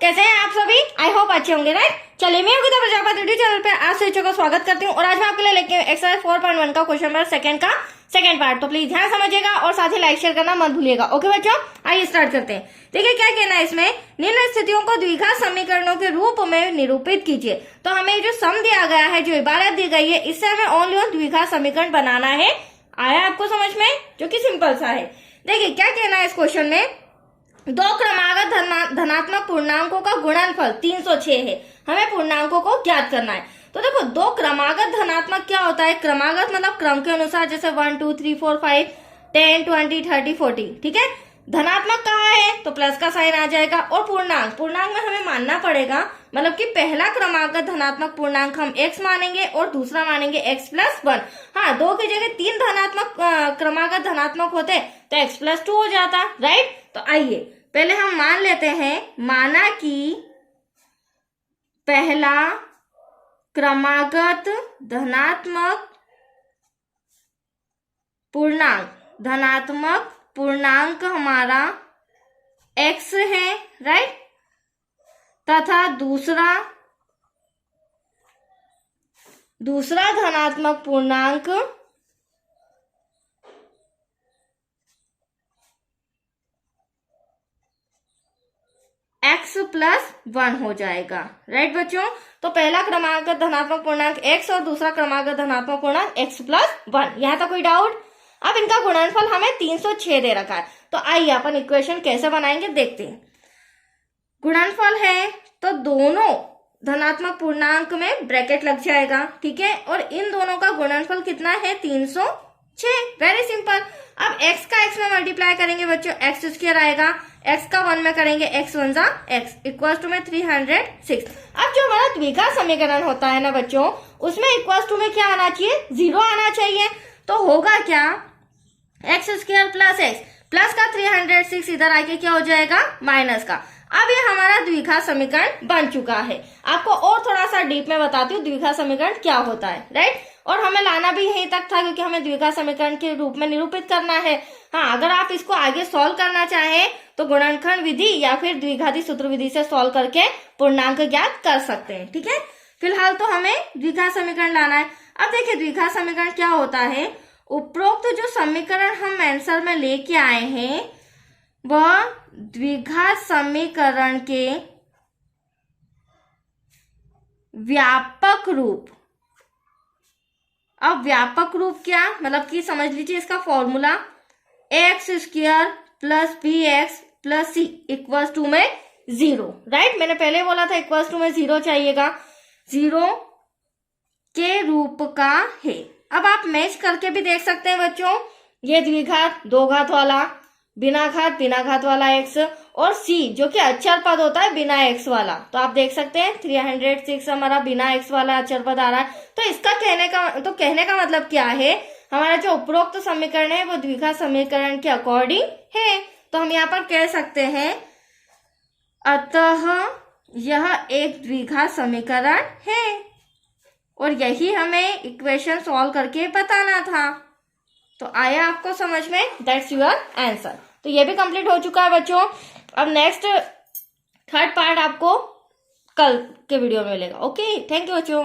कैसे हैं आप सभी? आई होप अच्छे होंगे, राइट। चलिए, मैं योगिता प्रजापति यूट्यूब चैनल पे आप सभी का स्वागत करती हूँ और आज मैं आपके लिए लेके एक्सरसाइज 4.1 का क्वेश्चन नंबर सेकंड पार्ट। तो प्लीज ध्यान समझिएगा और साथ ही लाइक शेयर करना मत भूलिएगा। ओके बच्चों, आइए स्टार्ट करते हैं। देखिए क्या कहना है इसमें, निम्न स्थितियों को द्विघात समीकरणों के रूप में निरूपित कीजिए। तो हमें जो सम दिया गया है, जो इबारत दी गई है, इससे हमें ओनली और द्विघात समीकरण बनाना है। आया आपको समझ में? जो कि सिंपल सा है। देखिए क्या कहना है इस क्वेश्चन में, दो क्रमागत धनात्मक पूर्णांकों का गुणनफल 306 है। हमें पूर्णांकों को ज्ञात करना है। तो देखो, दो क्रमागत धनात्मक क्या होता है? क्रमागत मतलब क्रम के अनुसार, जैसे 1 2 3 4 5 10 20 30 40, ठीक है। धनात्मक कहाँ है तो प्लस का साइन आ जाएगा। और पूर्णांक में हमें मानना पड़ेगा, मतलब कि पहला क्रमागत धनात्मक पूर्णांक हम x मानेंगे और दूसरा मानेंगे x+1। हाँ, दो की जगह तीन धनात्मक क्रमागत धनात्मक होते तो x+2 हो जाता, राइट। तो आइए पहले हम मान लेते हैं, माना कि पहला क्रमागत धनात्मक पूर्णांक हमारा x है, राइट, तथा दूसरा धनात्मक पूर्णांक x+1 हो जाएगा, राइट बच्चों। तो पहला क्रमागत धनात्मक पूर्णांक x और दूसरा क्रमागत धनात्मक पूर्णांक x+1। यहाँ तक कोई डाउट? अब इनका गुणनफल हमें 306 दे रखा है। तो आइए अपन इक्वेशन कैसे बनाएंगे देखते हैं। गुणनफल है तो दोनों धनात्मक पूर्णांक में ब्रैकेट लग जाएगा, ठीक है। और इन दोनों का गुणनफल कितना है? 306। Very simple. अब x का x में मल्टीप्लाई करेंगे बच्चों, x² आएगा। x का 1 में करेंगे x1 जा x इक्वल टू में 306। अब जो हमारा द्विघात समीकरण होता है ना बच्चों, उसमें इक्वल टू में क्या आना चाहिए? 0 आना चाहिए। तो होगा क्या? x² प्लस x प्लस का 306 इधर आके क्या हो जाएगा? माइनस का। अब ये हमारा द्विघात समीकरण बन चुका है। आपको और थोड़ा सा डीप में बताती हूँ द्विघात समीकरण क्या होता है, राइट। और हमें लाना भी यहीं तक था क्योंकि हमें द्विघात समीकरण के रूप में निरूपित करना है। हाँ, अगर आप इसको आगे सॉल्व करना चाहें तो गुणनखंड विधि या फिर द्विघाती सूत्र विधि से सॉल्व करके पूर्णांक ज्ञात कर सकते हैं, ठीक है। फिलहाल तो हमें द्विघात समीकरण लाना है। अब देखिए द्विघात समीकरण क्या होता है। उपरोक्त जो समीकरण हम आंसर में लेके आए हैं वह द्विघात समीकरण के व्यापक रूप। अब व्यापक रूप क्या मतलब कि समझ लीजिए इसका formula x² plus bx plus c equal to में 0, राइट। मैंने पहले बोला था इक्वल टू में 0 चाहिएगा, 0 के रूप का है। अब आप मैच करके भी देख सकते हैं बच्चों, ये द्विघात दो घात वाला, बिना घात वाला x, और c जो कि अक्षर पद होता है बिना x वाला। तो आप देख सकते हैं 306 हमारा बिना x वाला अक्षर पद आ रहा है। तो इसका कहने का मतलब क्या है, हमारा जो उपरोक्त समीकरण है वो द्विघात समीकरण के अकॉर्डिंग है। तो हम यहाँ पर कह सकते हैं अतः यह एक द्विघात समीकरण है, और यही हमें इक्वेशन सॉल्व करके बताना था। तो आया आपको समझ में? That's your answer. तो ये भी कंप्लीट हो चुका है बच्चों। अब नेक्स्ट थर्ड पार्ट आपको कल के वीडियो में मिलेगा। ओके, थैंक यू बच्चों।